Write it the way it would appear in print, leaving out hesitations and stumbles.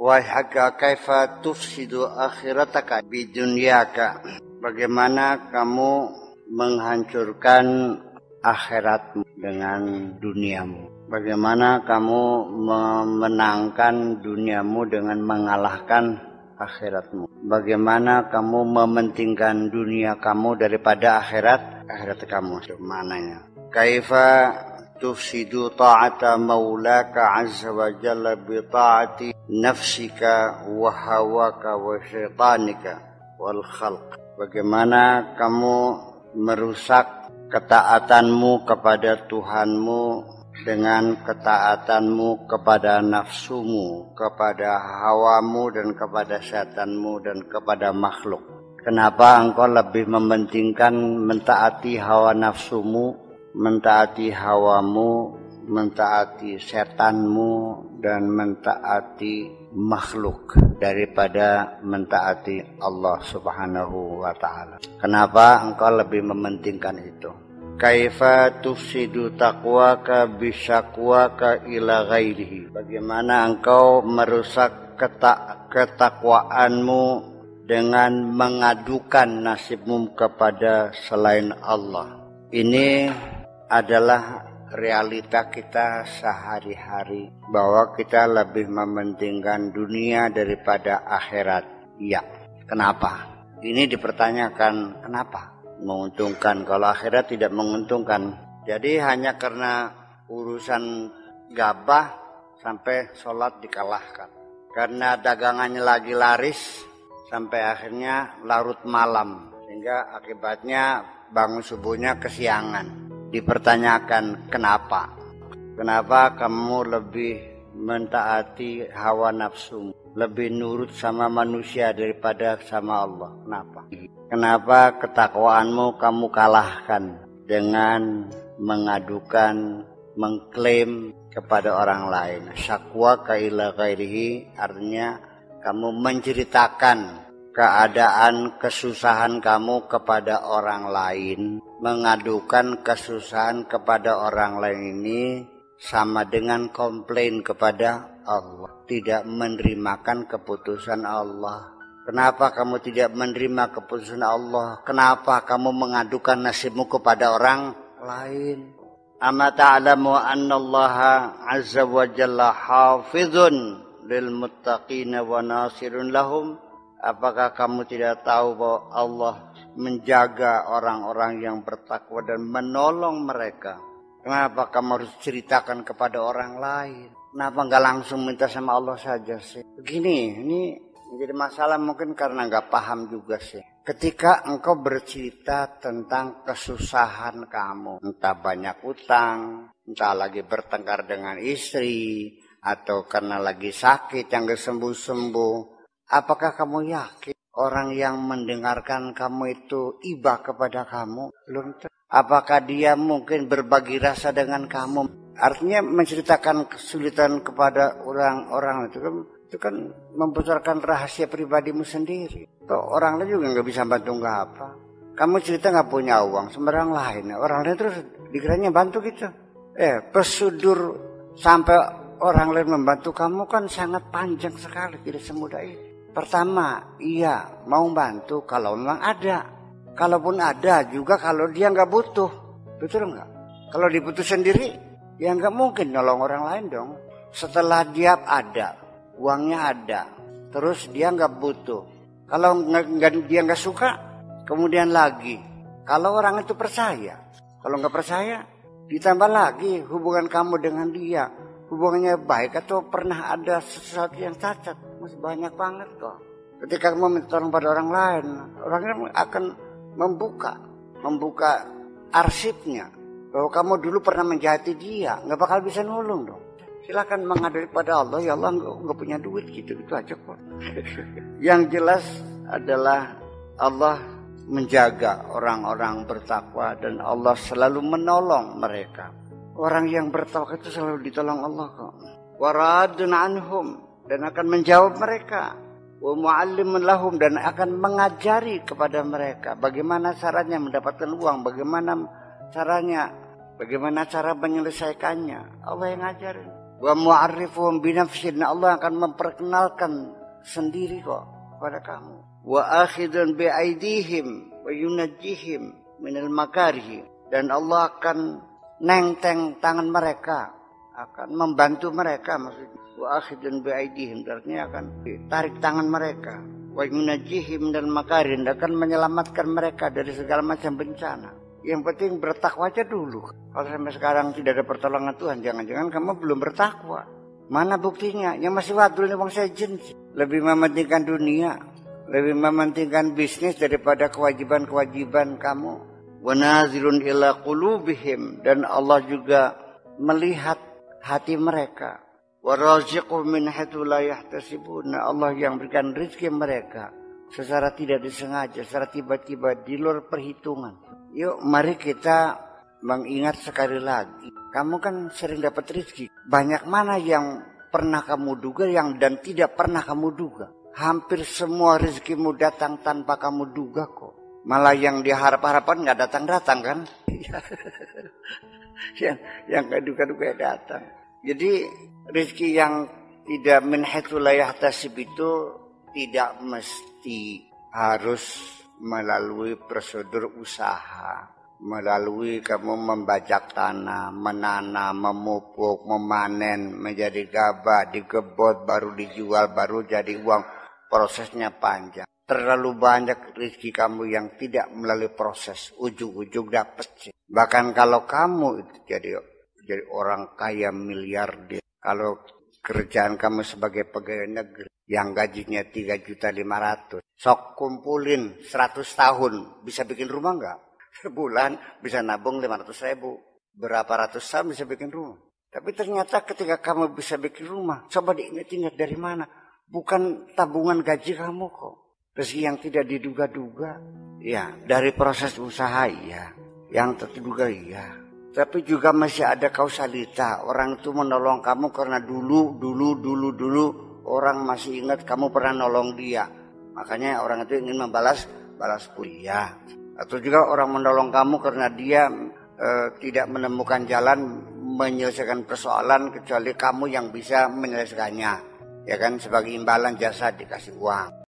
Waihaka kaifa tufsidu akhirataka bidunyaka. Bagaimana kamu menghancurkan akhiratmu dengan duniamu? Bagaimana kamu memenangkan duniamu dengan mengalahkan akhiratmu? Bagaimana kamu mementingkan dunia kamu daripada akhirat kamu? Mananya? Kaifa tufsidu ta'ata maulaka azza wa jalla bi ta'ati nafsika wa hawaka wa syaitanika wal khalq. Bagaimana kamu merusak ketaatanmu kepada Tuhanmu dengan ketaatanmu kepada nafsumu, kepada hawamu dan kepada syaitanmu dan kepada makhluk. Kenapa engkau lebih mementingkan mentaati hawa nafsumu, mentaati hawamu, mentaati setanmu dan mentaati makhluk daripada mentaati Allah Subhanahu wa taala? Kenapa engkau lebih mementingkan itu? Kaifa tufsidu taqwaka bisyakwaka ila ghairihi. Bagaimana engkau merusak ketakwaanmu dengan mengadukan nasibmu kepada selain Allah? Ini adalah realita kita sehari-hari, bahwa kita lebih mementingkan dunia daripada akhirat. Ya, kenapa? Ini dipertanyakan, kenapa? Menguntungkan, kalau akhirat tidak menguntungkan. Jadi hanya karena urusan gabah sampai sholat dikalahkan, karena dagangannya lagi laris sampai akhirnya larut malam, sehingga akibatnya bangun subuhnya kesiangan. Dipertanyakan kenapa? Kenapa kamu lebih mentaati hawa nafsu, lebih nurut sama manusia daripada sama Allah? Kenapa? Kenapa ketakwaanmu kamu kalahkan dengan mengadukan, mengklaim kepada orang lain? Syakwa ka ila ghairihi artinya kamu menceritakan keadaan kesusahan kamu kepada orang lain. Mengadukan kesusahan kepada orang lain ini sama dengan komplain kepada Allah, tidak menerimakan keputusan Allah. Kenapa kamu tidak menerima keputusan Allah? Kenapa kamu mengadukan nasibmu kepada orang lain? Ama ta'lamu anna Allah azza wa jalla hafizun lil muttaqina wa nasirun lahum. Apakah kamu tidak tahu bahwa Allah menjaga orang-orang yang bertakwa dan menolong mereka? Kenapa kamu harus ceritakan kepada orang lain? Kenapa nggak langsung minta sama Allah saja sih? Begini, ini menjadi masalah mungkin karena nggak paham juga sih. Ketika engkau bercerita tentang kesusahan kamu, entah banyak utang, entah lagi bertengkar dengan istri, atau karena lagi sakit yang gak sembuh-sembuh, apakah kamu yakin orang yang mendengarkan kamu itu iba kepada kamu? Belum tentu. Apakah dia mungkin berbagi rasa dengan kamu? Artinya menceritakan kesulitan kepada orang-orang itu kan membocorkan rahasia pribadimu sendiri. Orang lain juga nggak bisa bantu nggak apa. Kamu cerita nggak punya uang, sembarang lain. Orang lain terus dikiranya bantu gitu. Prosedur sampai orang lain membantu kamu kan sangat panjang sekali, tidak semudah itu. Pertama, iya mau bantu kalau memang ada. Kalaupun ada juga kalau dia nggak butuh, betul nggak? Kalau dibutuh sendiri, ya nggak mungkin nolong orang lain dong. Setelah dia ada, uangnya ada, terus dia nggak butuh. Kalau dia nggak suka, kemudian lagi. Kalau orang itu percaya, kalau nggak percaya, ditambah lagi hubungan kamu dengan dia, hubungannya baik atau pernah ada sesuatu yang cacat, masih banyak banget kok. Ketika kamu minta tolong pada orang lain, orangnya akan membuka arsipnya bahwa kamu dulu pernah menjahati dia, nggak bakal bisa nolong dong. Silakan mengadu pada Allah, ya Allah nggak punya duit gitu aja kok. Yang jelas adalah Allah menjaga orang-orang bertakwa dan Allah selalu menolong mereka. Orang yang bertakwa itu selalu ditolong Allah kok. Waradun anhum, dan akan menjawab mereka. Wa mu'allimun lahum, dan akan mengajari kepada mereka bagaimana caranya mendapatkan uang, bagaimana cara menyelesaikannya. Allah yang ngajarin. Wa mu'arrifuhum binafsin, Allah akan memperkenalkan sendiri kok kepada kamu. Wa akhidun bi'aidihim wa yunajjihim minal makarih, dan Allah akan nenteng tangan mereka, akan membantu mereka, maksudnya wa akhidun bi'aidihim artinya akan tarik tangan mereka, wa yunajjihim minal makarih, akan menyelamatkan mereka dari segala macam bencana. Yang penting bertakwa aja dulu. Kalau sampai sekarang tidak ada pertolongan Tuhan, jangan-jangan kamu belum bertakwa. Mana buktinya? Yang masih wadul nih bang sejen. Lebih mementingkan dunia, lebih mementingkan bisnis daripada kewajiban-kewajiban kamu. Wa nazirun ila qulubihim, dan Allah juga melihat hati mereka. Wa raziqu min haitsu la yahtasibun, Allah yang berikan rezeki mereka secara tidak disengaja, secara tiba-tiba di luar perhitungan. Yuk mari kita mengingat sekali lagi, kamu kan sering dapat rezeki. Banyak mana yang pernah kamu duga yang dan tidak pernah kamu duga. Hampir semua rezekimu datang tanpa kamu duga kok. Malah yang diharap-harapan nggak datang-datang kan. yang nggak duga-duga datang. Jadi rezeki yang tidak min haitsu la yahtasib itu tidak mesti harus melalui prosedur usaha, melalui kamu membajak tanah, menanam, memupuk, memanen, menjadi gabah, digebot, baru dijual, baru jadi uang. Prosesnya panjang. Terlalu banyak rezeki kamu yang tidak melalui proses, ujung-ujung dapat. Bahkan kalau kamu itu jadi orang kaya miliarder, kalau kerjaan kamu sebagai pegawai negeri yang gajinya 3.500.000, sok kumpulin 100 tahun bisa bikin rumah enggak? Sebulan bisa nabung 500.000, berapa ratus tahun bisa bikin rumah. Tapi ternyata ketika kamu bisa bikin rumah, coba diingat-ingat dari mana? Bukan tabungan gaji kamu kok. Rezeki yang tidak diduga-duga, ya dari proses usaha ya, yang terduga ya. Tapi juga masih ada kausalita. Orang itu menolong kamu karena dulu orang masih ingat kamu pernah nolong dia. Makanya orang itu ingin balas budi. Atau juga orang menolong kamu karena dia tidak menemukan jalan menyelesaikan persoalan kecuali kamu yang bisa menyelesaikannya. Ya kan, sebagai imbalan jasa dikasih uang.